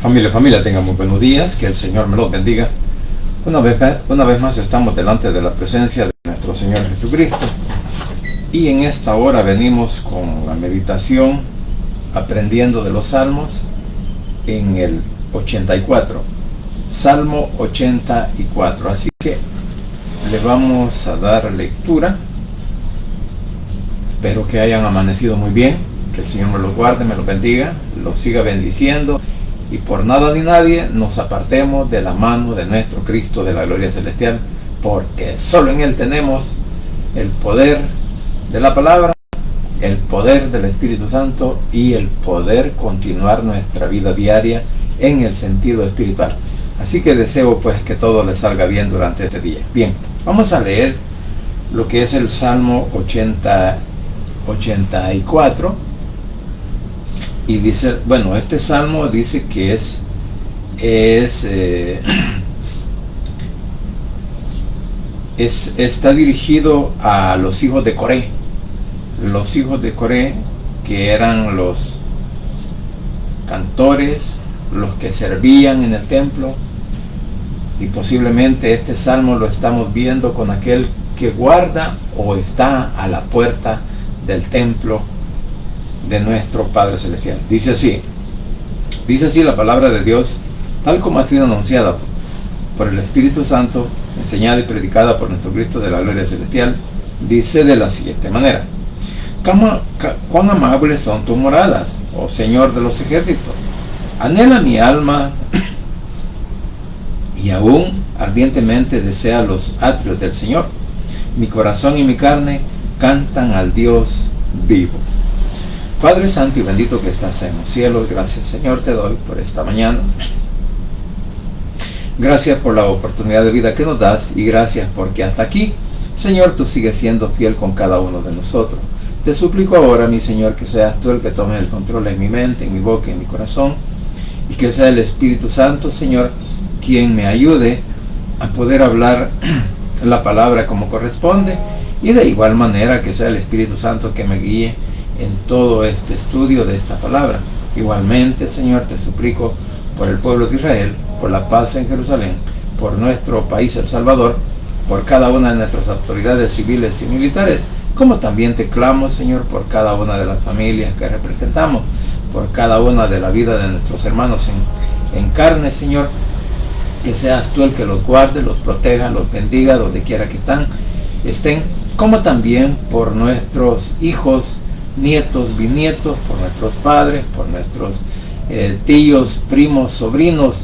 Familia, tengan muy buenos días, que el Señor me los bendiga. Una vez más estamos delante de la presencia de nuestro Señor Jesucristo. Y en esta hora venimos con la meditación, aprendiendo de los salmos, en el 84. Salmo 84. Así que le vamos a dar lectura. Espero que hayan amanecido muy bien, que el Señor me los guarde, me los bendiga, los siga bendiciendo. Y por nada ni nadie nos apartemos de la mano de nuestro Cristo de la gloria celestial, porque solo en Él tenemos el poder de la palabra, el poder del Espíritu Santo y el poder continuar nuestra vida diaria en el sentido espiritual. Así que deseo pues que todo les salga bien durante este día. Bien, vamos a leer lo que es el Salmo 84. Y dice, bueno, este salmo dice que está dirigido a los hijos de Coré. Los hijos de Coré, que eran los cantores, los que servían en el templo. Y posiblemente este salmo lo estamos viendo con aquel que guarda o está a la puerta del templo de nuestro Padre Celestial. Dice así la palabra de Dios, tal como ha sido anunciada por el Espíritu Santo, enseñada y predicada por nuestro Cristo de la gloria celestial. Dice de la siguiente manera: cuán amables son tus moradas, oh Señor de los ejércitos. Anhela mi alma y aún ardientemente desea los atrios del Señor. Mi corazón y mi carne cantan al Dios vivo. Padre Santo y bendito que estás en los cielos, gracias Señor te doy por esta mañana. Gracias por la oportunidad de vida que nos das y gracias porque hasta aquí, Señor, tú sigues siendo fiel con cada uno de nosotros. Te suplico ahora, mi Señor, que seas tú el que tomes el control en mi mente, en mi boca, en mi corazón, y que sea el Espíritu Santo, Señor, quien me ayude a poder hablar la palabra como corresponde, y de igual manera que sea el Espíritu Santo que me guíe en todo este estudio de esta palabra. Igualmente, Señor, te suplico por el pueblo de Israel, por la paz en Jerusalén, por nuestro país El Salvador, por cada una de nuestras autoridades civiles y militares, como también te clamo, Señor, por cada una de las familias que representamos, por cada una de la vida de nuestros hermanos en carne, Señor, que seas tú el que los guarde, los proteja, los bendiga donde quiera que estén, como también por nuestros hijos, nietos, bisnietos, por nuestros padres, por nuestros tíos, primos, sobrinos,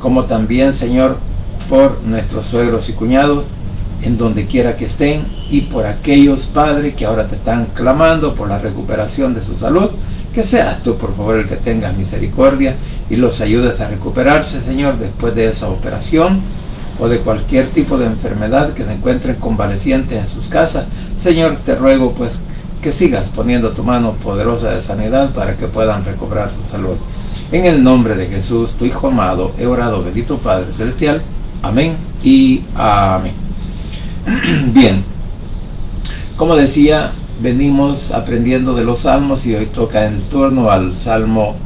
como también, Señor, por nuestros suegros y cuñados, en donde quiera que estén, y por aquellos padres que ahora te están clamando por la recuperación de su salud, que seas tú, por favor, el que tengas misericordia y los ayudes a recuperarse, Señor, después de esa operación o de cualquier tipo de enfermedad, que se encuentren convalecientes en sus casas. Señor, te ruego pues que sigas poniendo tu mano poderosa de sanidad para que puedan recobrar su salud. En el nombre de Jesús, tu Hijo amado, he orado, bendito Padre Celestial. Amén y amén. Bien, como decía, venimos aprendiendo de los salmos y hoy toca el turno al Salmo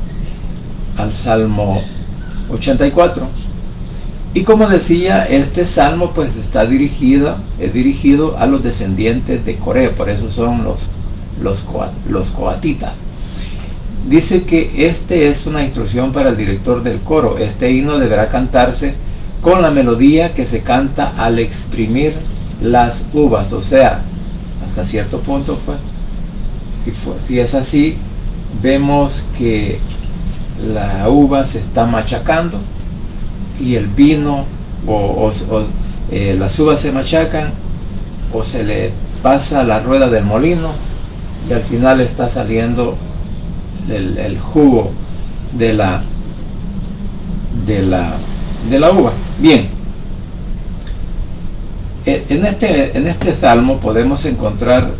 84. Y como decía, este salmo pues está dirigido a los descendientes de Coré, por eso son los coatitas. Dice que este es una instrucción para el director del coro. Este himno deberá cantarse con la melodía que se canta al exprimir las uvas, o sea, hasta cierto punto si es así, vemos que la uva se está machacando y el vino las uvas se machacan o se le pasa la rueda del molino y al final está saliendo el jugo de la uva. Bien, en este salmo podemos encontrar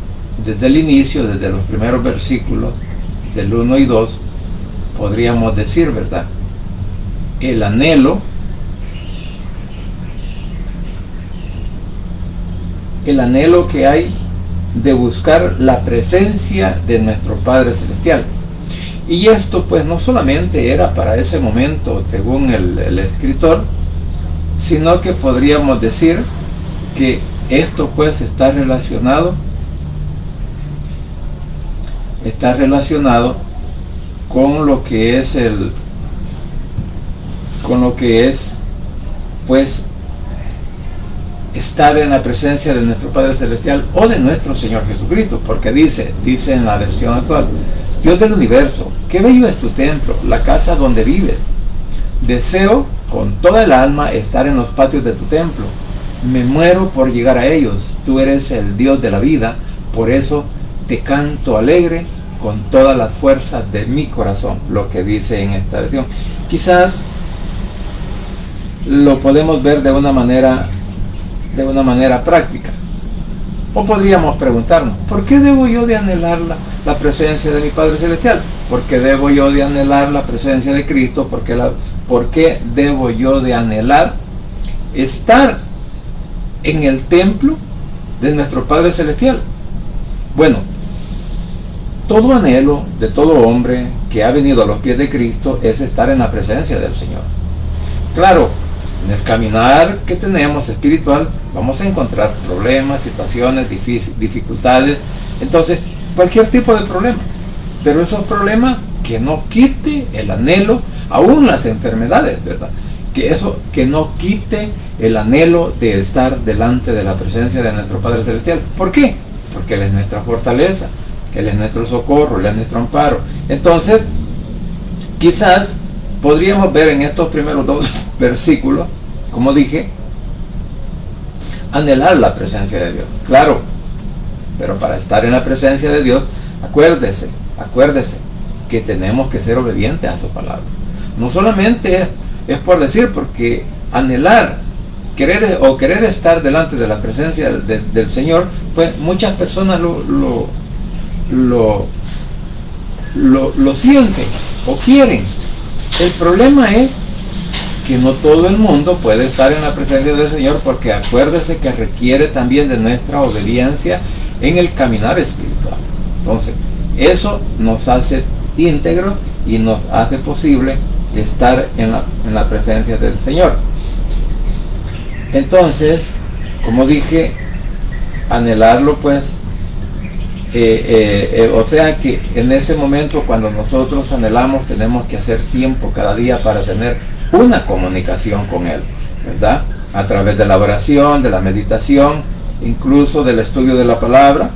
desde el inicio, desde los primeros versículos del 1 y 2, podríamos decir, ¿verdad?, el anhelo que hay de buscar la presencia de nuestro Padre Celestial. Y esto pues no solamente era para ese momento, según el escritor, sino que podríamos decir que esto pues está relacionado con lo que es pues estar en la presencia de nuestro Padre Celestial o de nuestro Señor Jesucristo, porque dice en la versión actual: Dios del universo, qué bello es tu templo, la casa donde vives. Deseo con toda el alma estar en los patios de tu templo. Me muero por llegar a ellos. Tú eres el Dios de la vida, por eso te canto alegre con todas las fuerzas de mi corazón. Lo que dice en esta versión. Quizás lo podemos ver de una manera práctica. O podríamos preguntarnos: ¿por qué debo yo de anhelar la presencia de mi Padre Celestial? ¿Por qué debo yo de anhelar la presencia de Cristo? ¿Por qué debo yo de anhelar estar en el templo de nuestro Padre Celestial? Bueno, todo anhelo de todo hombre que ha venido a los pies de Cristo es estar en la presencia del Señor. Claro, en el caminar que tenemos espiritual vamos a encontrar problemas, situaciones, dificultades, entonces cualquier tipo de problema, pero esos problemas que no quite el anhelo, aún las enfermedades, ¿verdad? Que no quite el anhelo de estar delante de la presencia de nuestro Padre Celestial. ¿Por qué? Porque Él es nuestra fortaleza, Él es nuestro socorro, Él es nuestro amparo. Entonces, quizás podríamos ver en estos primeros dos versículos, como dije, anhelar la presencia de Dios. Claro, pero para estar en la presencia de Dios, acuérdese que tenemos que ser obedientes a su palabra. No solamente es por decir, porque anhelar, querer estar delante de la presencia del Señor, pues muchas personas lo sienten o quieren. El problema es que no todo el mundo puede estar en la presencia del Señor, porque acuérdese que requiere también de nuestra obediencia en el caminar espiritual. Entonces, eso nos hace íntegros y nos hace posible estar en la presencia del Señor. Entonces, como dije, anhelarlo pues, o sea que en ese momento cuando nosotros anhelamos, tenemos que hacer tiempo cada día para tener una comunicación con Él, ¿verdad? A través de la oración, de la meditación, incluso del estudio de la palabra,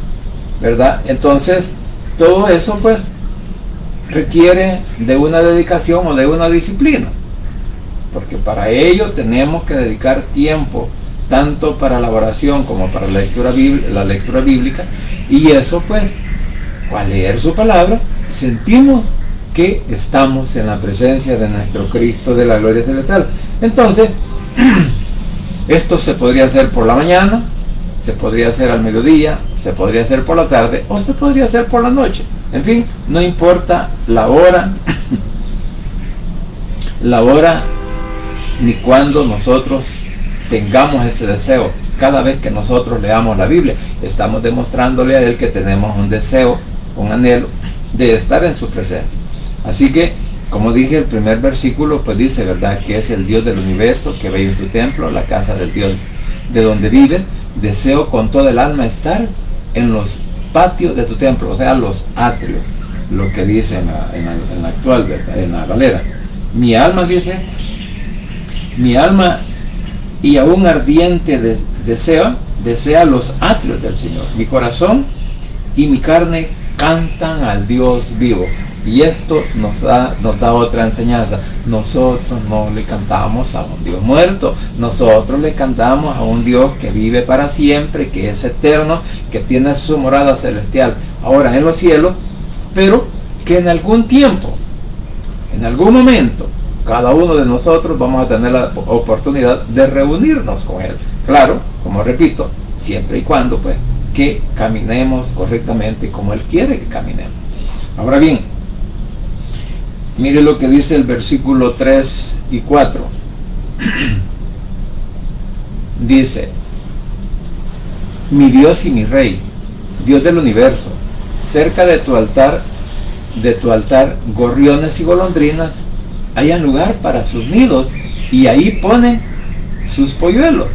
¿verdad? Entonces, todo eso pues requiere de una dedicación o de una disciplina, porque para ello tenemos que dedicar tiempo, tanto para la oración como para la lectura bíblica, y eso pues, al leer su palabra, sentimos que estamos en la presencia de nuestro Cristo de la gloria celestial. Entonces, esto se podría hacer por la mañana, se podría hacer al mediodía, se podría hacer por la tarde o se podría hacer por la noche. En fin, no importa la hora, ni cuando nosotros tengamos ese deseo. Cada vez que nosotros leamos la Biblia, estamos demostrándole a Él que tenemos un deseo, un anhelo de estar en su presencia. Así que, como dije, el primer versículo pues dice, ¿verdad?, que es el Dios del universo, que bello es tu templo, la casa del Dios de donde viven. Deseo con toda el alma estar en los patios de tu templo, o sea, los atrios, lo que dice en la actual, ¿verdad?, en la Valera. Mi alma, dice, mi alma y aún ardiente desea los atrios del Señor. Mi corazón y mi carne cantan al Dios vivo. Y esto nos da otra enseñanza. Nosotros no le cantamos a un Dios muerto, nosotros le cantamos a un Dios que vive para siempre, que es eterno, que tiene su morada celestial ahora en los cielos, pero que en algún tiempo, en algún momento, cada uno de nosotros vamos a tener la oportunidad de reunirnos con Él. Claro, como repito, siempre y cuando pues que caminemos correctamente como Él quiere que caminemos. Ahora bien, mire lo que dice el versículo 3 y 4. Dice: mi Dios y mi Rey, Dios del universo, cerca de tu altar de tu altar gorriones y golondrinas hayan lugar para sus nidos, y ahí ponen sus polluelos.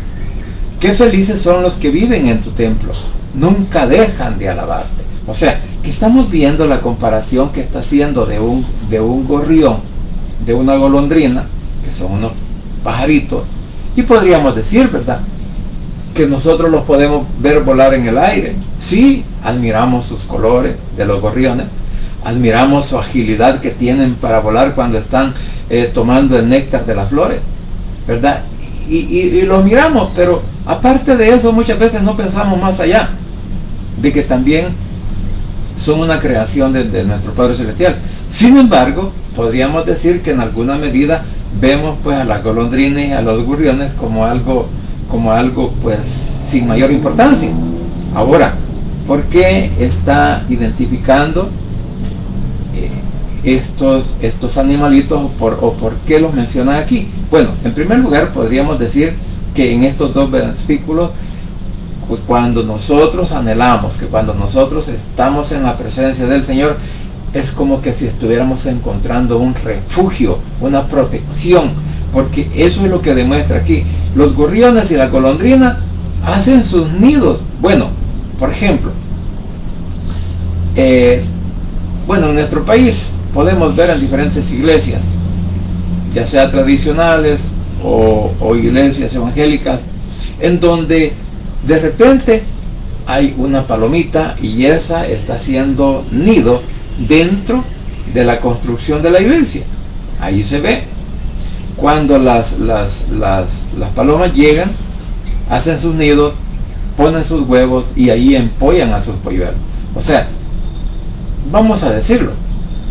Qué felices son los que viven en tu templo, nunca dejan de alabarte. O sea, que estamos viendo la comparación que está haciendo de un gorrión, de una golondrina, que son unos pajaritos, y podríamos decir, ¿verdad?, que nosotros los podemos ver volar en el aire. Sí, admiramos sus colores de los gorriones, admiramos su agilidad que tienen para volar cuando están tomando el néctar de las flores, ¿verdad? Y los miramos, pero aparte de eso muchas veces no pensamos más allá, de que también son una creación de nuestro Padre Celestial. Sin embargo, podríamos decir que en alguna medida vemos pues a las golondrinas y a los gorriones como algo pues sin mayor importancia. Ahora, ¿por qué está identificando estos animalitos o por qué los menciona aquí? Bueno, en primer lugar podríamos decir que en estos dos versículos, cuando nosotros anhelamos, que cuando nosotros estamos en la presencia del Señor, es como que si estuviéramos encontrando un refugio, una protección, porque eso es lo que demuestra aquí. Los gorriones y la golondrina hacen sus nidos. Bueno, por ejemplo, en nuestro país podemos ver en diferentes iglesias, ya sea tradicionales o iglesias evangélicas, en donde de repente hay una palomita y esa está haciendo nido dentro de la construcción de la iglesia. Ahí se ve cuando las palomas llegan, hacen sus nidos, ponen sus huevos y ahí empollan a sus polluelos. O sea, vamos a decirlo,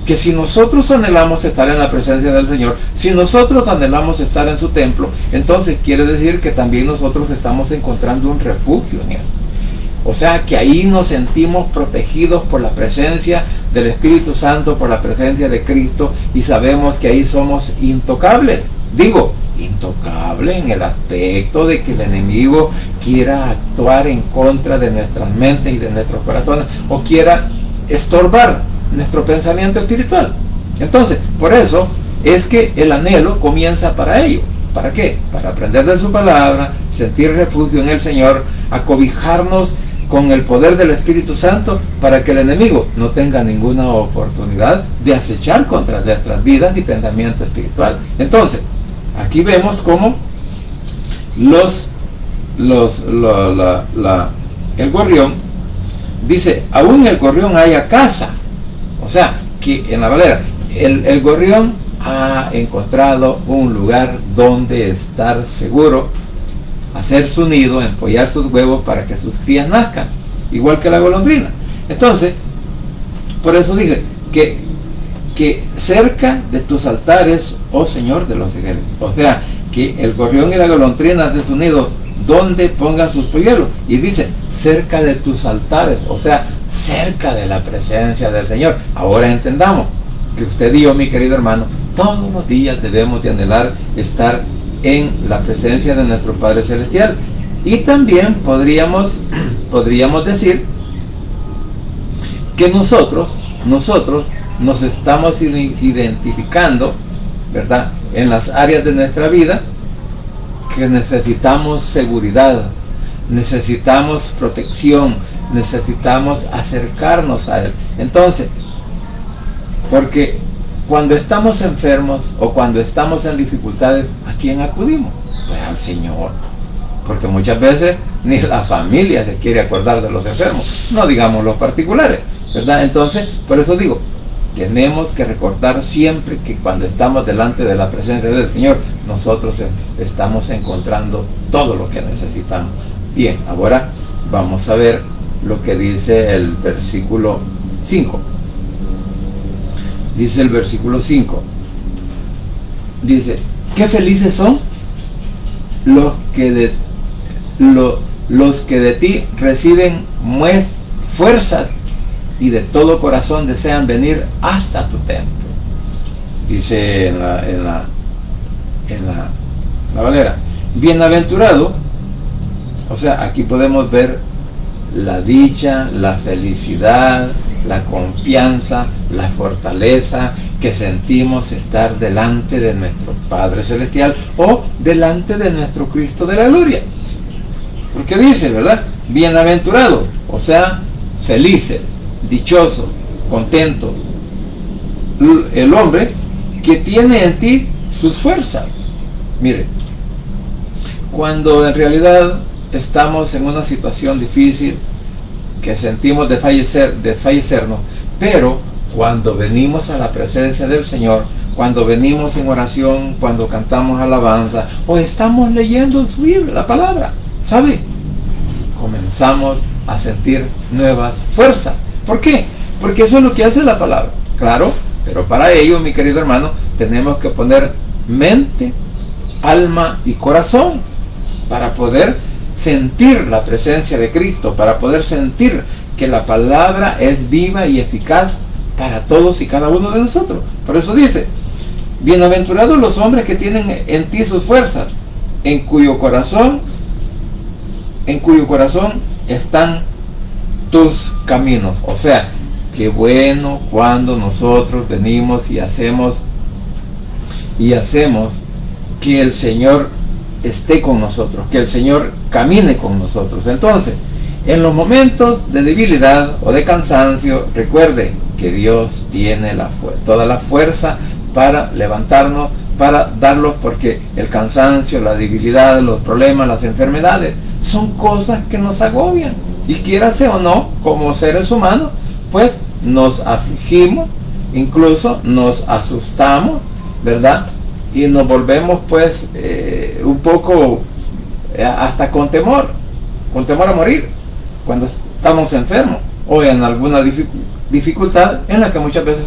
que si nosotros anhelamos estar en la presencia del Señor, si nosotros anhelamos estar en su templo, entonces quiere decir que también nosotros estamos encontrando un refugio en Él. O sea, que ahí nos sentimos protegidos por la presencia del Espíritu Santo, por la presencia de Cristo, y sabemos que ahí somos intocables. Digo, intocable en el aspecto de que el enemigo quiera actuar en contra de nuestras mentes y de nuestros corazones, o quiera estorbar nuestro pensamiento espiritual. Entonces, por eso es que el anhelo comienza para ello. ¿Para qué? Para aprender de su palabra, sentir refugio en el Señor, acobijarnos con el poder del Espíritu Santo, para que el enemigo no tenga ninguna oportunidad de acechar contra nuestras vidas y pensamiento espiritual. Entonces, aquí vemos cómo el gorrión dice, aún el gorrión haya casa. O sea, que en la Valera, el gorrión ha encontrado un lugar donde estar seguro, hacer su nido, empollar sus huevos para que sus crías nazcan, igual que la golondrina. Entonces, por eso dije que cerca de tus altares, oh Señor de los ejércitos, o sea, que el gorrión y la golondrina de su nido, donde pongan sus polluelos, y dice, cerca de tus altares, o sea, cerca de la presencia del Señor. Ahora entendamos que usted y yo, mi querido hermano, todos los días debemos de anhelar estar en la presencia de nuestro Padre Celestial. Y también podríamos decir que nosotros nos estamos identificando, ¿verdad?, en las áreas de nuestra vida que necesitamos seguridad, necesitamos protección, necesitamos acercarnos a Él. Entonces, porque cuando estamos enfermos o cuando estamos en dificultades, ¿a quién acudimos? Pues al Señor. Porque muchas veces ni la familia se quiere acordar de los enfermos, no digamos los particulares, ¿verdad? Entonces, por eso digo, tenemos que recordar siempre que cuando estamos delante de la presencia del Señor, nosotros estamos encontrando todo lo que necesitamos. Bien, ahora vamos a ver lo que dice el versículo 5. Dice el versículo 5. Dice, qué felices son los que de ti reciben fuerzas y de todo corazón desean venir hasta tu templo. Dice en la Valera, bienaventurado. O sea, aquí podemos ver la dicha, la felicidad, la confianza, la fortaleza que sentimos estar delante de nuestro Padre Celestial o delante de nuestro Cristo de la gloria. Porque dice, ¿verdad? Bienaventurado, o sea, felices, dichosos, contentos, el hombre que tiene en ti sus fuerzas. Mire, cuando en realidad estamos en una situación difícil, que sentimos desfallecernos, pero cuando venimos a la presencia del Señor, cuando venimos en oración, cuando cantamos alabanza, o estamos leyendo su Biblia, la palabra, ¿sabe? Comenzamos a sentir nuevas fuerzas. ¿Por qué? Porque eso es lo que hace la palabra. Claro, pero para ello, mi querido hermano, tenemos que poner mente, alma y corazón para poder sentir la presencia de Cristo, para poder sentir que la palabra es viva y eficaz para todos y cada uno de nosotros. Por eso dice, bienaventurados los hombres que tienen en ti sus fuerzas, en cuyo corazón están tus caminos. O sea, qué bueno cuando nosotros venimos y hacemos que el Señor esté con nosotros, que el Señor camine con nosotros. Entonces, en los momentos de debilidad o de cansancio, recuerde que Dios tiene toda la fuerza para levantarnos, para darlos, porque el cansancio, la debilidad, los problemas, las enfermedades, son cosas que nos agobian. Y quiera sea o no, como seres humanos, pues nos afligimos, incluso nos asustamos, ¿verdad? Y nos volvemos pues un poco hasta con temor a morir cuando estamos enfermos o en alguna dificultad en la que muchas veces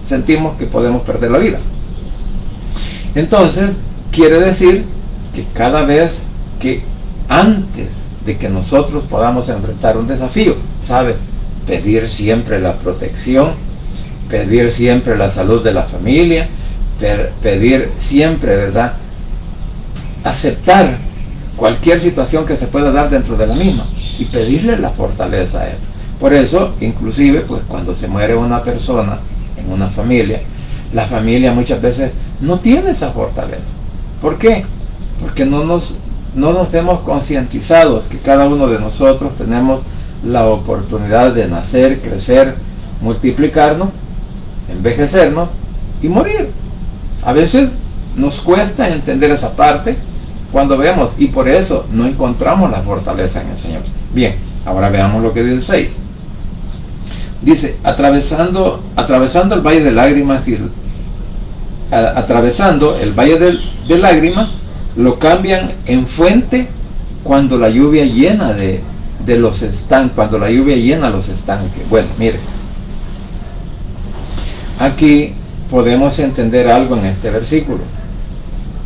sentimos que podemos perder la vida. Entonces quiere decir que cada vez que antes de que nosotros podamos enfrentar un desafío, ¿sabe? Pedir siempre la protección, pedir siempre la salud de la familia, pedir siempre, ¿verdad? Aceptar cualquier situación que se pueda dar dentro de la misma y pedirle la fortaleza a Él. Por eso, inclusive, pues cuando se muere una persona en una familia, la familia muchas veces no tiene esa fortaleza. ¿Por qué? Porque no nos hemos concientizados que cada uno de nosotros tenemos la oportunidad de nacer, crecer, multiplicarnos, envejecernos y morir. A veces nos cuesta entender esa parte cuando vemos, y por eso no encontramos la fortaleza en el Señor. Bien, ahora veamos lo que dice el 6. Dice, atravesando el valle de lágrimas, atravesando el valle de lágrimas, lo cambian en fuente cuando la lluvia llena los estanques, cuando la lluvia llena los estanques. Bueno, mire, aquí podemos entender algo en este versículo,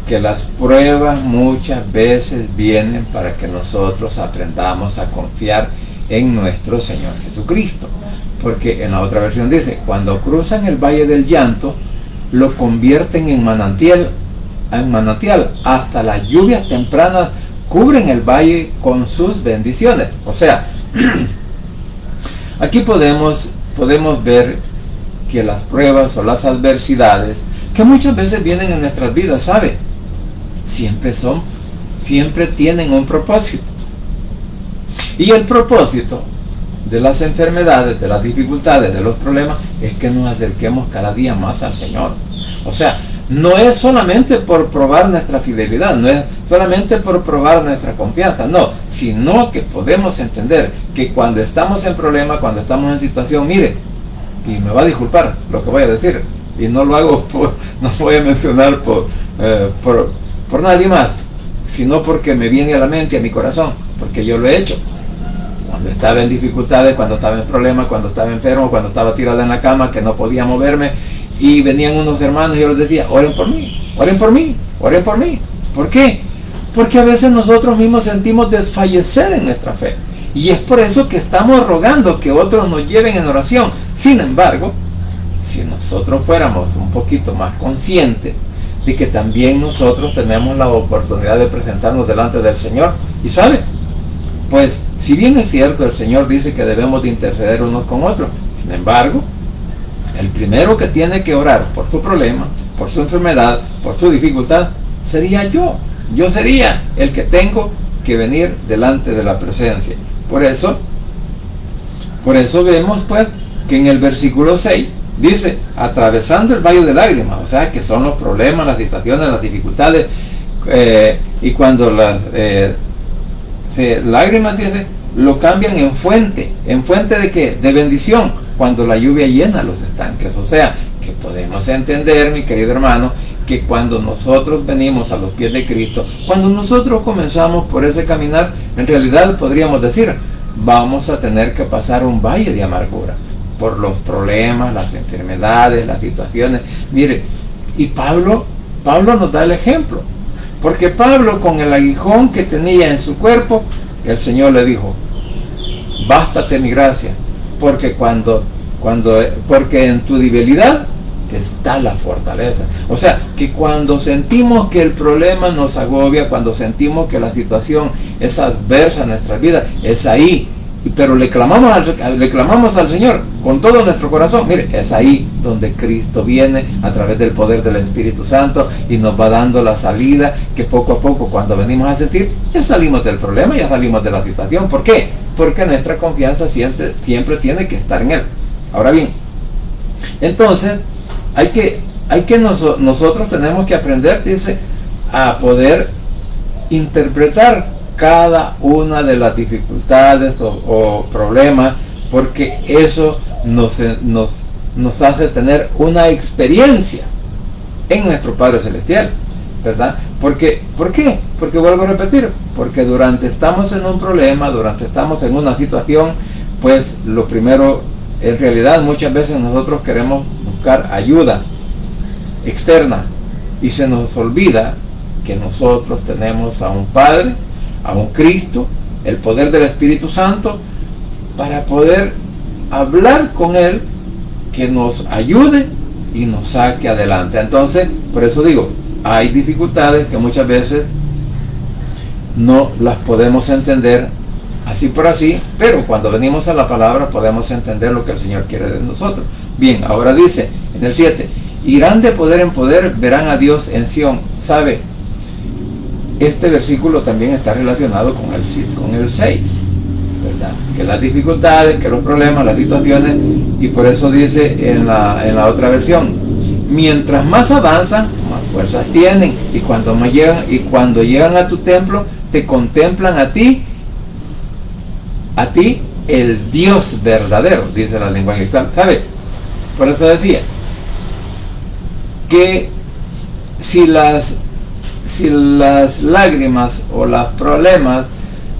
que las pruebas muchas veces vienen para que nosotros aprendamos a confiar en nuestro Señor Jesucristo, porque en la otra versión dice, cuando cruzan el valle del llanto, lo convierten en manantial, hasta las lluvias tempranas cubren el valle con sus bendiciones. O sea, aquí podemos ver que las pruebas o las adversidades que muchas veces vienen en nuestras vidas, ¿sabe? Siempre tienen un propósito. Y el propósito de las enfermedades, de las dificultades, de los problemas, es que nos acerquemos cada día más al Señor. O sea, no es solamente por probar nuestra fidelidad, no es solamente por probar nuestra confianza, no, sino que podemos entender que cuando estamos en problema, cuando estamos en situación, mire, y me va a disculpar lo que voy a decir, y no lo hago no voy a mencionar por nadie más, sino porque me viene a la mente, a mi corazón, porque yo lo he hecho. Cuando estaba en dificultades, cuando estaba en problemas, cuando estaba enfermo, cuando estaba tirado en la cama, que no podía moverme, y venían unos hermanos y yo les decía, oren por mí, oren por mí, oren por mí. ¿Por qué? Porque a veces nosotros mismos sentimos desfallecer en nuestra fe. Y es por eso que estamos rogando que otros nos lleven en oración. Sin embargo, si nosotros fuéramos un poquito más conscientes de que también nosotros tenemos la oportunidad de presentarnos delante del Señor, y ¿sabe? Pues, si bien es cierto, el Señor dice que debemos de interceder unos con otros, Sin embargo, el primero que tiene que orar por su problema, por su enfermedad, por su dificultad, sería yo. Yo sería el que tengo que venir delante de la presencia. Por eso vemos pues que en el versículo 6 dice, atravesando el valle de lágrimas, o sea que son los problemas, las situaciones, las dificultades, y cuando las lágrimas, dice, lo cambian en fuente de ¿qué? De bendición, cuando la lluvia llena los estanques. O sea que podemos entender, mi querido hermano, que cuando nosotros venimos a los pies de Cristo, cuando nosotros comenzamos por ese caminar, en realidad podríamos decir, vamos a tener que pasar un valle de amargura por los problemas, las enfermedades, las situaciones. Mire, y Pablo nos da el ejemplo, porque Pablo, con el aguijón que tenía en su cuerpo, el Señor le dijo, bástate mi gracia, porque porque en tu debilidad está la fortaleza. O sea, que cuando sentimos que el problema nos agobia, cuando sentimos que la situación es adversa en nuestra vida, es ahí, pero le clamamos al Señor con todo nuestro corazón. Mire, es ahí donde Cristo viene a través del poder del Espíritu Santo y nos va dando la salida, que poco a poco, cuando venimos a sentir, ya salimos del problema, ya salimos de la situación. ¿Por qué? Porque nuestra confianza siempre tiene que estar en Él. Ahora bien, entonces nosotros tenemos que aprender, dice, a poder interpretar cada una de las dificultades o problemas, porque eso nos hace tener una experiencia en nuestro Padre Celestial, ¿verdad? ¿Por qué? Porque vuelvo a repetir, porque estamos en un problema, estamos en una situación, pues lo primero, en realidad muchas veces nosotros queremos buscar ayuda externa y se nos olvida que nosotros tenemos a un Padre, a un Cristo, el poder del Espíritu Santo, para poder hablar con Él, que nos ayude y nos saque adelante. Entonces, por eso digo, hay dificultades que muchas veces no las podemos entender así por así, pero cuando venimos a la palabra podemos entender lo que el Señor quiere de nosotros. Bien, ahora dice en el 7, irán de poder en poder, verán a Dios en Sión. ¿Sabe? Este versículo también está relacionado con el 6, ¿verdad? Que las dificultades, que los problemas, las situaciones, y por eso dice en la otra versión, mientras más avanzan, más fuerzas tienen, y cuando llegan a tu templo, te contemplan a ti el Dios verdadero, dice la lengua anglicana. ¿Sabe? Por eso decía que si las lágrimas o los problemas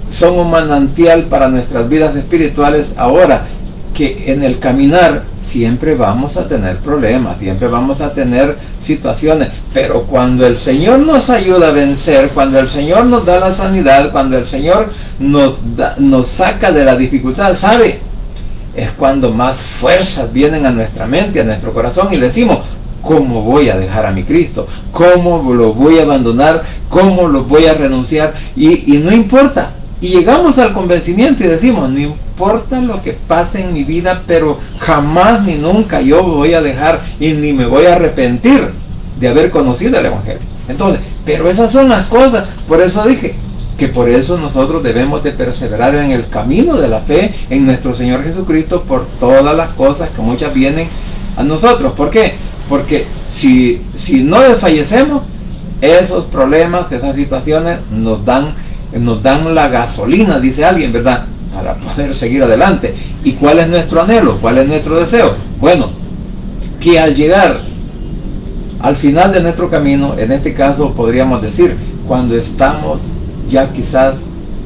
son un manantial para nuestras vidas espirituales, ahora que en el caminar siempre vamos a tener problemas, siempre vamos a tener situaciones, pero cuando el Señor nos ayuda a vencer, cuando el Señor nos da la sanidad, cuando el Señor nos saca de la dificultad, ¿sabe? Es cuando más fuerzas vienen a nuestra mente, a nuestro corazón, y decimos, ¿cómo voy a dejar a mi Cristo? ¿Cómo lo voy a abandonar? ¿Cómo lo voy a renunciar? Y no importa. Y llegamos al convencimiento y decimos, no importa lo que pase en mi vida, pero jamás ni nunca yo voy a dejar y ni me voy a arrepentir de haber conocido el Evangelio. Entonces, pero esas son las cosas. Por eso dije que por eso nosotros debemos de perseverar en el camino de la fe en nuestro Señor Jesucristo, por todas las cosas que muchas vienen a nosotros. ¿Por qué? Porque si no desfallecemos, esos problemas, esas situaciones nos dan la gasolina, dice alguien, ¿verdad?, para poder seguir adelante. ¿Y cuál es nuestro anhelo? ¿Cuál es nuestro deseo? Bueno, que al llegar al final de nuestro camino, en este caso podríamos decir, cuando estamos ya quizás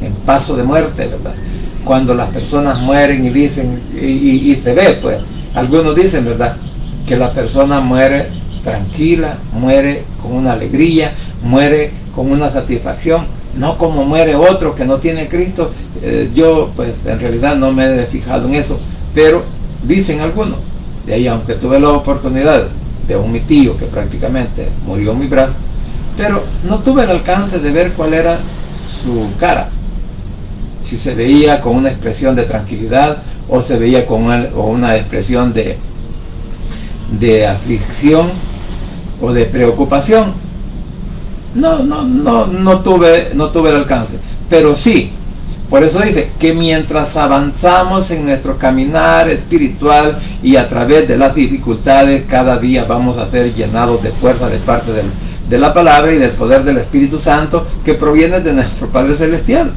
en paso de muerte, ¿verdad?, cuando las personas mueren y dicen, y se ve, pues, algunos dicen, ¿verdad?, que la persona muere tranquila, muere con una alegría, muere con una satisfacción, no como muere otro que no tiene Cristo. Yo pues en realidad no me he fijado en eso, pero dicen algunos, de ahí, aunque tuve la oportunidad de mi tío que prácticamente murió en mi brazo, pero no tuve el alcance de ver cuál era su cara, si se veía con una expresión de tranquilidad o se veía con una expresión de aflicción o de preocupación. No tuve el alcance, pero sí. Por eso dice que mientras avanzamos en nuestro caminar espiritual y a través de las dificultades, cada día vamos a ser llenados de fuerza de parte de la palabra y del poder del Espíritu Santo que proviene de nuestro Padre Celestial.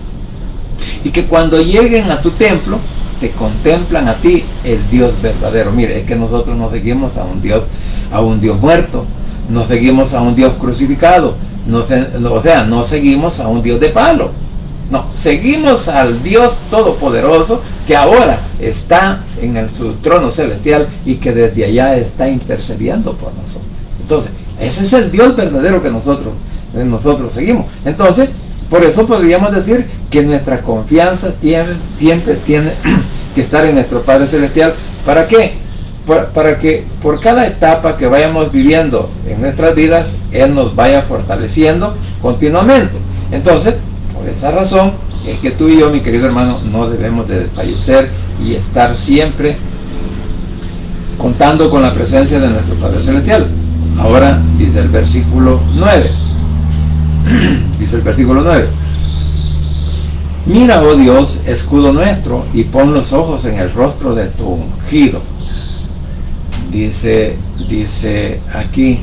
Y que cuando lleguen a tu templo, te contemplan a ti, el Dios verdadero. Mire, es que nosotros no seguimos a un Dios muerto, no seguimos a un Dios crucificado, no seguimos a un Dios de palo. No, seguimos al Dios Todopoderoso que ahora está en su trono celestial y que desde allá está intercediendo por nosotros. Entonces, ese es el Dios verdadero que nosotros seguimos. Entonces, por eso podríamos decir que nuestra confianza siempre tiene que estar en nuestro Padre Celestial. ¿Para qué? Para que por cada etapa que vayamos viviendo en nuestras vidas, Él nos vaya fortaleciendo continuamente. Entonces, por esa razón es que tú y yo, mi querido hermano, no debemos de desfallecer y estar siempre contando con la presencia de nuestro Padre Celestial. Ahora dice el versículo 9. Dice el versículo 9. Mira, oh Dios, escudo nuestro, y pon los ojos en el rostro de tu ungido. Dice aquí,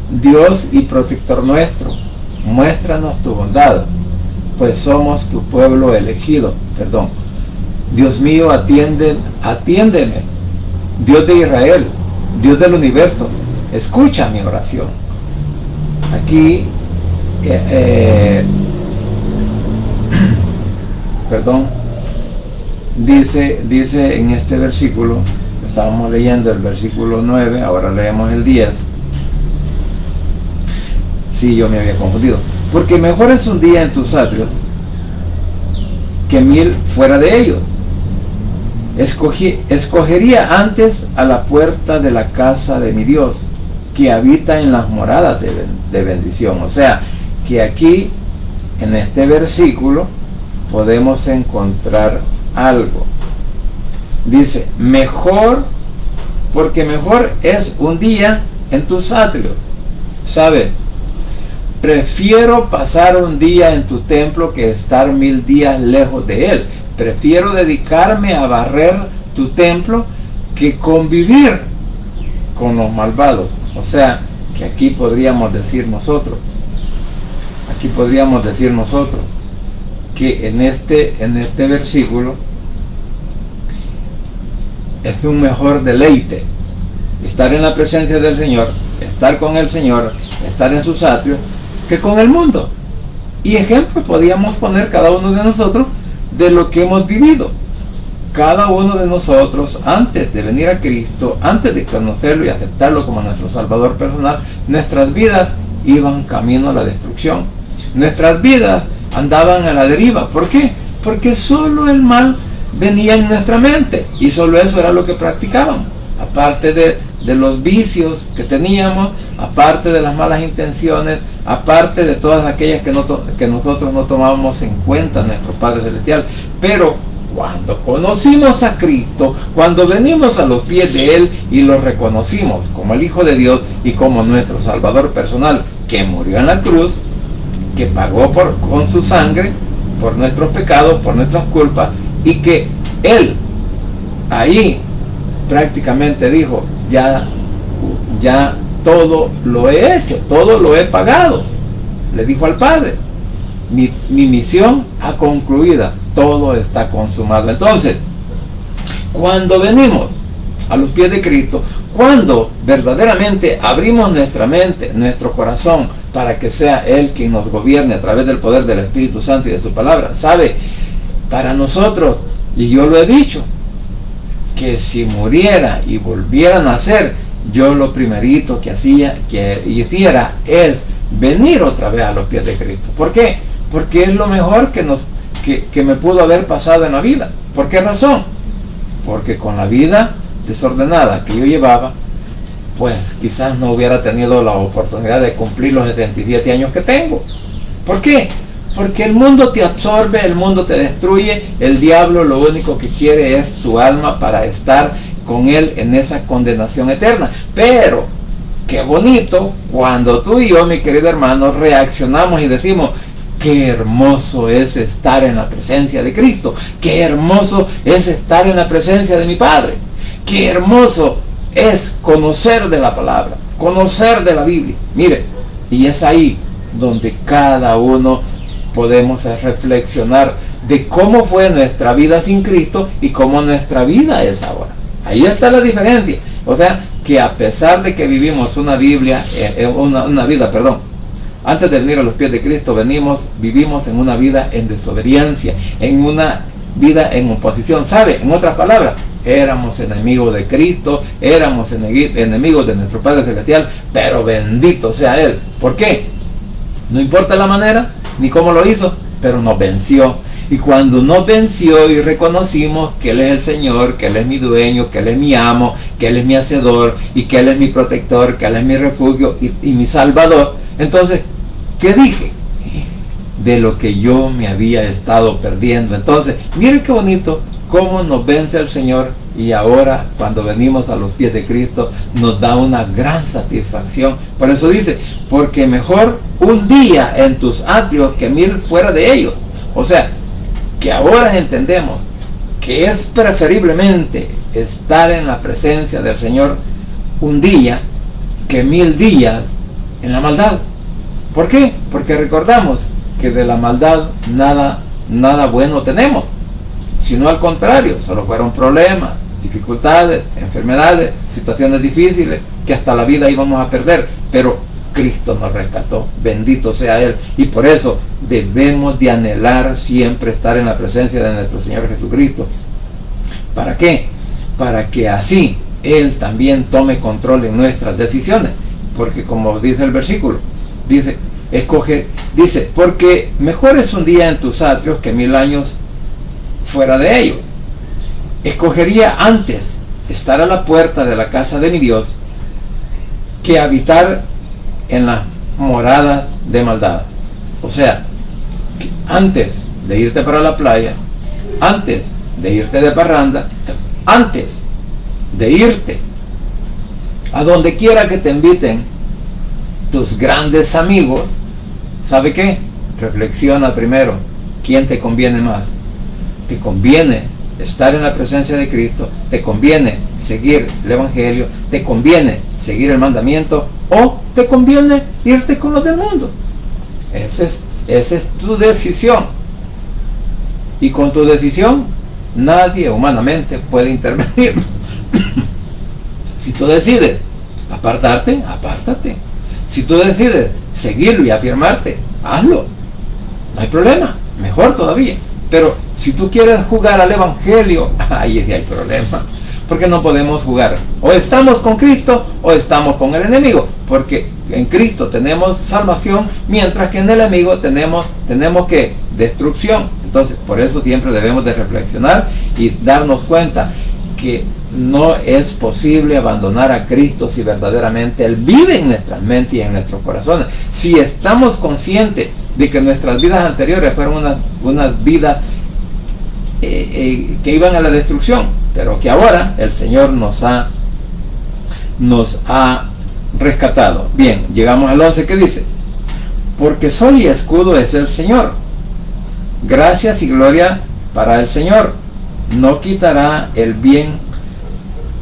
Dios y protector nuestro, muéstranos tu bondad, pues somos tu pueblo elegido. Dios mío, atiéndeme. Dios de Israel, Dios del universo, escucha mi oración. Aquí, dice en este versículo, estábamos leyendo el versículo 9, ahora leemos el 10. Sí, yo me había confundido. Porque mejor es un día en tus atrios que 1000 fuera de ellos. Escogería antes a la puerta de la casa de mi Dios, que habita en las moradas de bendición. O sea, que aquí, en este versículo, podemos encontrar algo. Dice, mejor, porque mejor es un día en tus atrios. ¿Sabe? Prefiero pasar un día en tu templo que estar 1000 días lejos de él. Prefiero dedicarme a barrer tu templo que convivir con los malvados. O sea, que aquí podríamos decir nosotros que en este versículo es un mejor deleite estar en la presencia del Señor, estar con el Señor, estar en sus atrios, que con el mundo. Y ejemplo podíamos poner cada uno de nosotros de lo que hemos vivido. Cada uno de nosotros, antes de venir a Cristo, antes de conocerlo y aceptarlo como nuestro Salvador personal, nuestras vidas iban camino a la destrucción. Nuestras vidas andaban a la deriva. ¿Por qué? Porque solo el mal venía en nuestra mente y solo eso era lo que practicábamos. Aparte de los vicios que teníamos, aparte de las malas intenciones, aparte de todas aquellas que nosotros no tomábamos en cuenta nuestro Padre Celestial. Pero cuando conocimos a Cristo, cuando venimos a los pies de Él y lo reconocimos como el Hijo de Dios y como nuestro Salvador personal, que murió en la cruz, que pagó con su sangre por nuestros pecados, por nuestras culpas, y que Él ahí prácticamente dijo, ya todo lo he hecho, todo lo he pagado. Le dijo al Padre, mi misión ha concluido, todo está consumado. Entonces, cuando venimos a los pies de Cristo, cuando verdaderamente abrimos nuestra mente, nuestro corazón, para que sea Él quien nos gobierne a través del poder del Espíritu Santo y de su palabra, ¿sabe? Para nosotros, y yo lo he dicho, que si muriera y volviera a nacer, yo lo primerito que hiciera es venir otra vez a los pies de Cristo. ¿Por qué? Porque es lo mejor que me pudo haber pasado en la vida. ¿Por qué razón? Porque con la vida desordenada que yo llevaba, pues quizás no hubiera tenido la oportunidad de cumplir los 77 años que tengo. ¿Por qué? Porque el mundo te absorbe, el mundo te destruye. El diablo lo único que quiere es tu alma para estar con él en esa condenación eterna. Pero qué bonito cuando tú y yo, mi querido hermano, reaccionamos y decimos: qué hermoso es estar en la presencia de Cristo, qué hermoso es estar en la presencia de mi Padre, qué hermoso es conocer de la palabra, conocer de la Biblia. Mire, y es ahí donde cada uno podemos reflexionar de cómo fue nuestra vida sin Cristo y cómo nuestra vida es ahora. Ahí está la diferencia. O sea, que a pesar de que vivimos una vida, antes de venir a los pies de Cristo, vivimos en una vida en desobediencia, en una vida en oposición. ¿Sabe? En otras palabras, éramos enemigos de Cristo, éramos enemigos de nuestro Padre Celestial, pero bendito sea Él. ¿Por qué? No importa la manera, ni cómo lo hizo, pero nos venció. Y cuando nos venció y reconocimos que Él es el Señor, que Él es mi dueño, que Él es mi amo, que Él es mi hacedor, y que Él es mi protector, que Él es mi refugio y mi salvador, entonces, ¿qué dije? De lo que yo me había estado perdiendo. Entonces, miren qué bonito cómo nos vence el Señor, y ahora cuando venimos a los pies de Cristo nos da una gran satisfacción. Por eso dice: porque mejor un día en tus atrios que 1000 fuera de ellos. O sea, que ahora entendemos que es preferiblemente estar en la presencia del Señor un día que 1000 días en la maldad. ¿Por qué? Porque recordamos que de la maldad nada bueno tenemos, sino al contrario, solo fueron problemas, dificultades, enfermedades, situaciones difíciles que hasta la vida íbamos a perder, pero Cristo nos rescató, bendito sea Él. Y por eso debemos de anhelar siempre estar en la presencia de nuestro Señor Jesucristo. ¿Para qué? Para que así Él también tome control en nuestras decisiones. Porque como dice el versículo, dice, porque mejor es un día en tus atrios que 1000 años fuera de ellos. Escogería antes estar a la puerta de la casa de mi Dios que habitar en las moradas de maldad. O sea, que antes de irte para la playa, antes de irte de parranda, antes de irte a donde quiera que te inviten tus grandes amigos, ¿sabe qué? Reflexiona primero, ¿quién te conviene más? ¿Te conviene estar en la presencia de Cristo? ¿Te conviene seguir el Evangelio? ¿Te conviene seguir el mandamiento? ¿O te conviene irte con los del mundo? Esa es tu decisión. Y con tu decisión nadie humanamente puede intervenir. Si tú decides apartarte, apártate. Si tú decides seguirlo y afirmarte, hazlo. No hay problema, mejor todavía. Pero si tú quieres jugar al Evangelio, ahí hay problema. Porque no podemos jugar. O estamos con Cristo o estamos con el enemigo. Porque en Cristo tenemos salvación, mientras que en el enemigo tenemos que destrucción. Entonces, por eso siempre debemos de reflexionar y darnos cuenta que no es posible abandonar a Cristo si verdaderamente Él vive en nuestras mentes y en nuestros corazones. Si estamos conscientes de que nuestras vidas anteriores fueron unas vidas que iban a la destrucción, pero que ahora el Señor nos ha rescatado. Bien, llegamos al 11, que dice: porque sol y escudo es el Señor, gracias y gloria para el Señor, no quitará el bien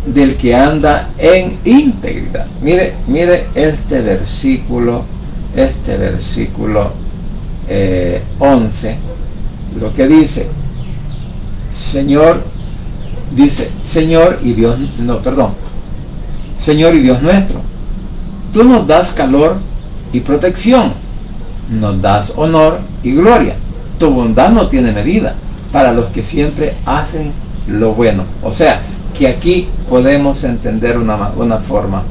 del que anda en integridad. Mire este versículo 11, lo que dice: Señor y Dios nuestro, tú nos das calor y protección, nos das honor y gloria, tu bondad no tiene medida para los que siempre hacen lo bueno. O sea, que aquí podemos entender una forma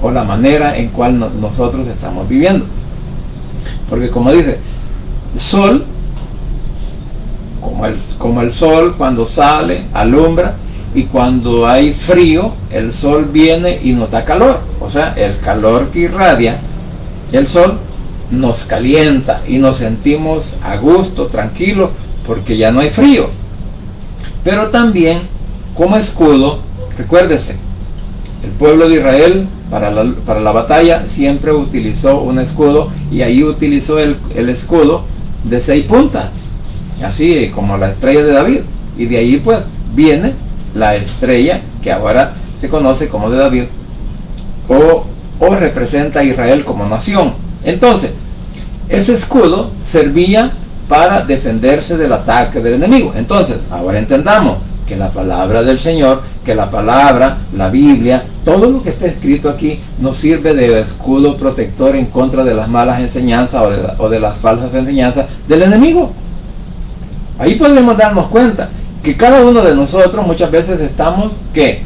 o la manera en cual nosotros estamos viviendo. Porque como dice, sol, como el sol cuando sale, alumbra, y cuando hay frío, el sol viene y nos da calor. O sea, el calor que irradia el sol nos calienta y nos sentimos a gusto, tranquilos, porque ya no hay frío. Pero también como escudo, recuérdese, el pueblo de Israel para la batalla siempre utilizó un escudo, y ahí utilizó el escudo de 6 puntas, así como la estrella de David, y de ahí pues viene la estrella que ahora se conoce como de David, o representa a Israel como nación. Entonces, ese escudo servía para defenderse del ataque del enemigo. Entonces, ahora entendamos que la palabra del Señor, que la palabra, la Biblia, todo lo que está escrito aquí nos sirve de escudo protector en contra de las malas enseñanzas o de las falsas enseñanzas del enemigo. Ahí podemos darnos cuenta que cada uno de nosotros muchas veces estamos, ¿qué?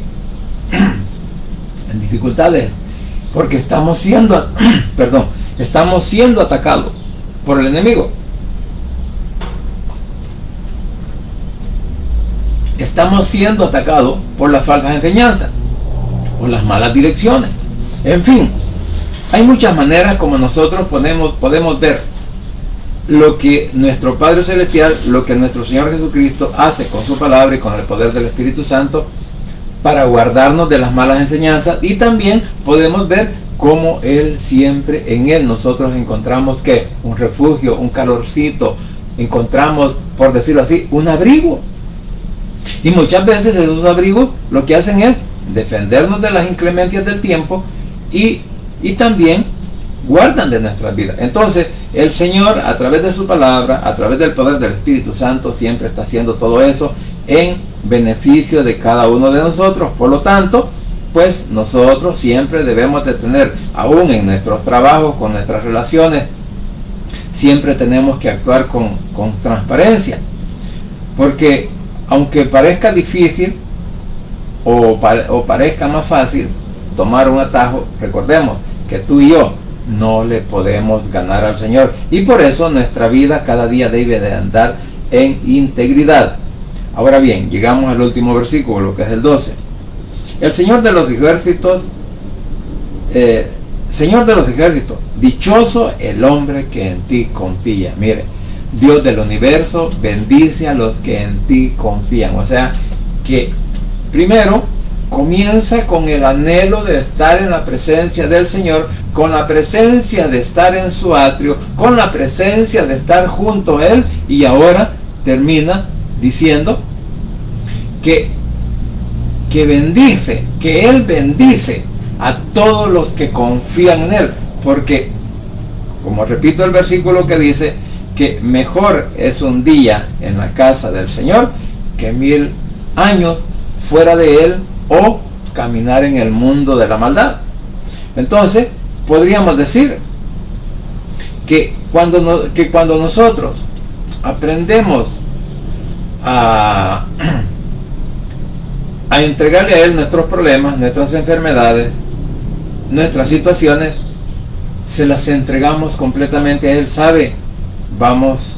En dificultades, porque estamos siendo, estamos siendo atacados por el enemigo. Estamos siendo atacados por las falsas enseñanzas, por las malas direcciones. En fin, hay muchas maneras como nosotros podemos ver lo que nuestro Padre Celestial, lo que nuestro Señor Jesucristo hace con su palabra y con el poder del Espíritu Santo para guardarnos de las malas enseñanzas, y también podemos ver cómo Él siempre, en Él nosotros encontramos que un refugio, un calorcito, encontramos, por decirlo así, un abrigo. Y muchas veces esos abrigos lo que hacen es defendernos de las inclemencias del tiempo y también guardan de nuestras vidas. Entonces, el Señor, a través de su palabra, a través del poder del Espíritu Santo, siempre está haciendo todo eso en beneficio de cada uno de nosotros. Por lo tanto, pues nosotros siempre debemos de tener, aún en nuestros trabajos, con nuestras relaciones, siempre tenemos que actuar con transparencia. Porque aunque parezca difícil o parezca más fácil tomar un atajo, recordemos que tú y yo no le podemos ganar al Señor, y por eso nuestra vida cada día debe de andar en integridad. Ahora bien, llegamos al último versículo, que es el 12. El Señor de los ejércitos, dichoso el hombre que en ti confía. Mire, Dios del universo bendice a los que en ti confían. O sea, que primero comienza con el anhelo de estar en la presencia del Señor, con la presencia de estar en su atrio, con la presencia de estar junto a Él, y ahora termina diciendo que bendice, que Él bendice a todos los que confían en Él. Porque, como repito el versículo que dice, que mejor es un día en la casa del Señor que 1000 años fuera de Él, o caminar en el mundo de la maldad. Entonces, podríamos decir que cuando nosotros aprendemos a entregarle a Él nuestros problemas, nuestras enfermedades, nuestras situaciones, se las entregamos completamente a Él, ¿sabe? Vamos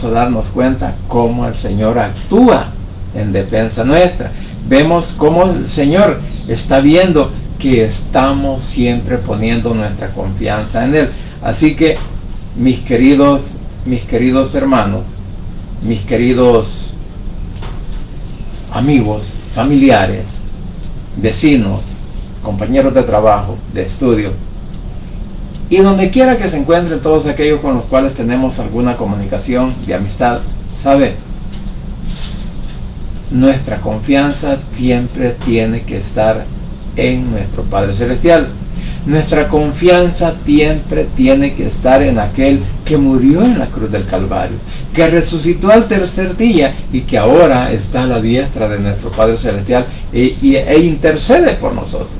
a darnos cuenta cómo el Señor actúa en defensa nuestra. Vemos cómo el Señor está viendo que estamos siempre poniendo nuestra confianza en Él. Así que, mis queridos hermanos, mis queridos amigos, familiares, vecinos, compañeros de trabajo, de estudio, y donde quiera que se encuentren todos aquellos con los cuales tenemos alguna comunicación de amistad, ¿sabe? Nuestra confianza siempre tiene que estar en nuestro Padre Celestial. Nuestra confianza siempre tiene que estar en aquel que murió en la cruz del Calvario, que resucitó al tercer día y que ahora está a la diestra de nuestro Padre Celestial e intercede por nosotros.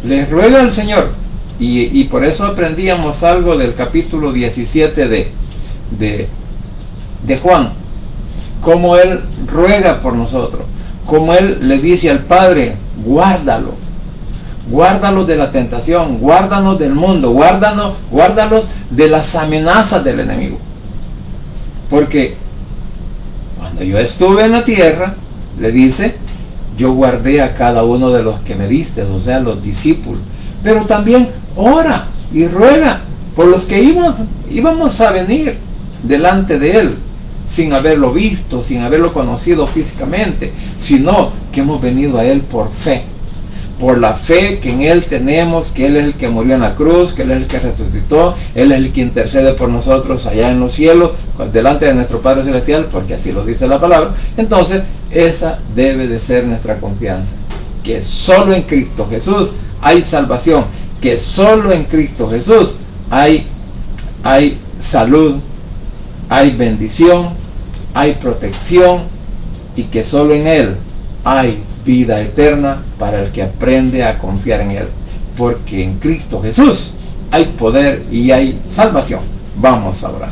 Les ruega al Señor, y por eso aprendíamos algo del capítulo 17 de Juan, como Él ruega por nosotros, como Él le dice al Padre: guárdalos de la tentación, guárdanos del mundo, guárdalos de las amenazas del enemigo. Porque cuando yo estuve en la tierra, le dice, yo guardé a cada uno de los que me diste, o sea, los discípulos. Pero también ora y ruega por los que íbamos a venir delante de Él, sin haberlo visto, sin haberlo conocido físicamente, sino que hemos venido a Él por fe. Por la fe que en Él tenemos, que Él es el que murió en la cruz, que Él es el que resucitó, Él es el que intercede por nosotros allá en los cielos, delante de nuestro Padre Celestial, porque así lo dice la palabra. Entonces, esa debe de ser nuestra confianza, que solo en Cristo Jesús hay salvación, que solo en Cristo Jesús hay salud, hay bendición, hay protección, y que solo en Él hay vida eterna para el que aprende a confiar en Él, porque en Cristo Jesús hay poder y hay salvación. Vamos a orar.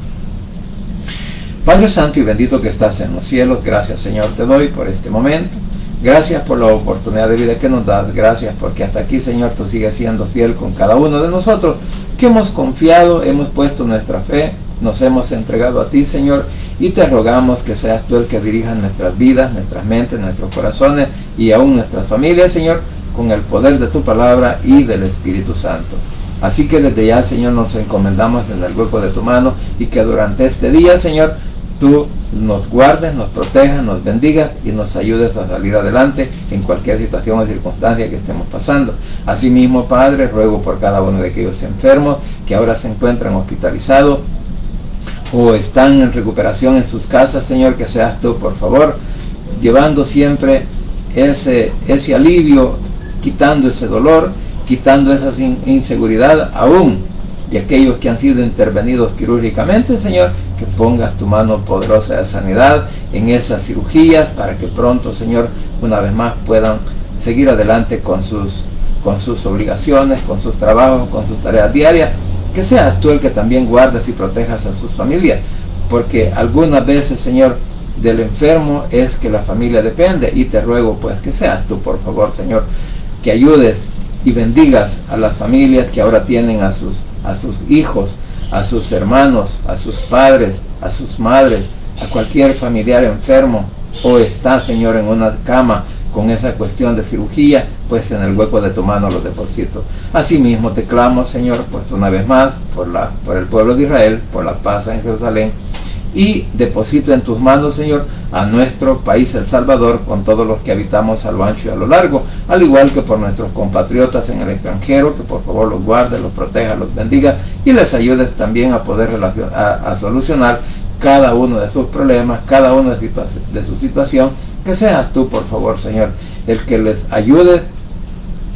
Padre Santo y bendito que estás en los cielos, gracias Señor te doy por este momento. Gracias por la oportunidad de vida que nos das. Gracias porque hasta aquí, Señor, tú sigues siendo fiel con cada uno de nosotros, que hemos confiado, hemos puesto nuestra fe, nos hemos entregado a ti, Señor, y te rogamos que seas tú el que dirija nuestras vidas, nuestras mentes, nuestros corazones y aún nuestras familias, Señor, con el poder de tu palabra y del Espíritu Santo. Así que desde ya, Señor, nos encomendamos en el hueco de tu mano, y que durante este día, Señor, tú nos guardes, nos protejas, nos bendigas y nos ayudes a salir adelante en cualquier situación o circunstancia que estemos pasando. Asimismo, Padre, ruego por cada uno de aquellos enfermos que ahora se encuentran hospitalizados o están en recuperación en sus casas, Señor, que seas tú, por favor, llevando siempre ese alivio, quitando ese dolor, quitando esa inseguridad aún. Y aquellos que han sido intervenidos quirúrgicamente, Señor, que pongas tu mano poderosa de sanidad en esas cirugías, para que pronto, Señor, una vez más puedan seguir adelante con sus obligaciones, con sus trabajos, con sus tareas diarias. Que seas tú el que también guardes y protejas a sus familias, porque algunas veces, Señor, del enfermo es que la familia depende, y te ruego pues que seas tú, por favor, Señor, que ayudes y bendigas a las familias que ahora tienen a sus hijos, a sus hermanos, a sus padres, a sus madres, a cualquier familiar enfermo, o está, Señor, en una cama con esa cuestión de cirugía, pues en el hueco de tu mano los deposito. Asimismo te clamo, Señor, pues una vez más, por el pueblo de Israel, por la paz en Jerusalén, y deposito en tus manos, Señor, a nuestro país El Salvador, con todos los que habitamos a lo ancho y a lo largo, al igual que por nuestros compatriotas en el extranjero, que por favor los guarde, los proteja, los bendiga, y les ayudes también a poder a solucionar cada uno de sus problemas, cada uno de su situación. Que seas tú, por favor, Señor, el que les ayude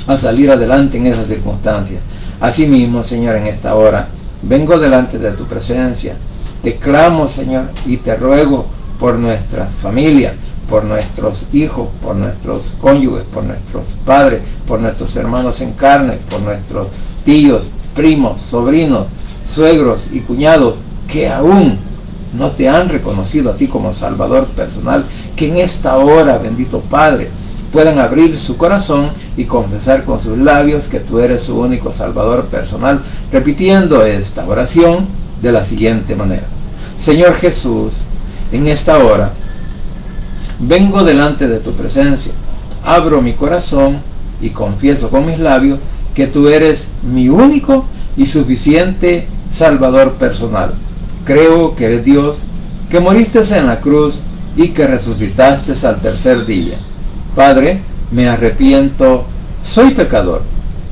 a salir adelante en esas circunstancias. Asimismo, Señor, en esta hora vengo delante de tu presencia. Te clamo, Señor, y te ruego por nuestras familias, por nuestros hijos, por nuestros cónyuges, por nuestros padres, por nuestros hermanos en carne, por nuestros tíos, primos, sobrinos, suegros y cuñados que aún no te han reconocido a ti como Salvador personal. Que en esta hora, bendito Padre, puedan abrir su corazón y confesar con sus labios que tú eres su único Salvador personal, repitiendo esta oración de la siguiente manera: Señor Jesús, en esta hora vengo delante de tu presencia, abro mi corazón y confieso con mis labios que tú eres mi único y suficiente Salvador personal. Creo que eres Dios, que moriste en la cruz y que resucitaste al tercer día. Padre, me arrepiento, soy pecador.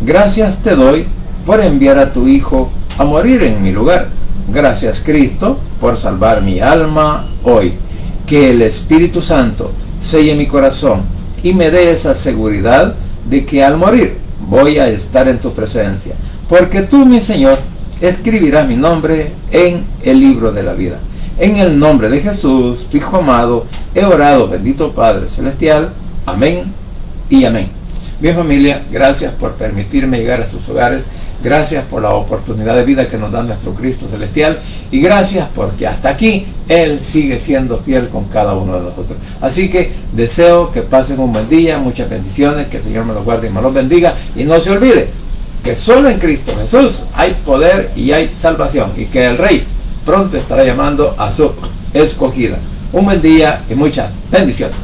Gracias te doy por enviar a tu Hijo a morir en mi lugar. Gracias, Cristo, por salvar mi alma hoy. Que el Espíritu Santo selle mi corazón y me dé esa seguridad de que al morir voy a estar en tu presencia, porque tú, mi Señor, escribirás mi nombre en el libro de la vida. En el nombre de Jesús, tu Hijo amado, he orado, bendito Padre Celestial. Amén y amén. Bien, familia, gracias por permitirme llegar a sus hogares. Gracias por la oportunidad de vida que nos da nuestro Cristo Celestial. Y gracias porque hasta aquí Él sigue siendo fiel con cada uno de nosotros. Así que deseo que pasen un buen día, muchas bendiciones, que el Señor me los guarde y me los bendiga. Y no se olvide que solo en Cristo Jesús hay poder y hay salvación. Y que el Rey pronto estará llamando a su escogida. Un buen día y muchas bendiciones.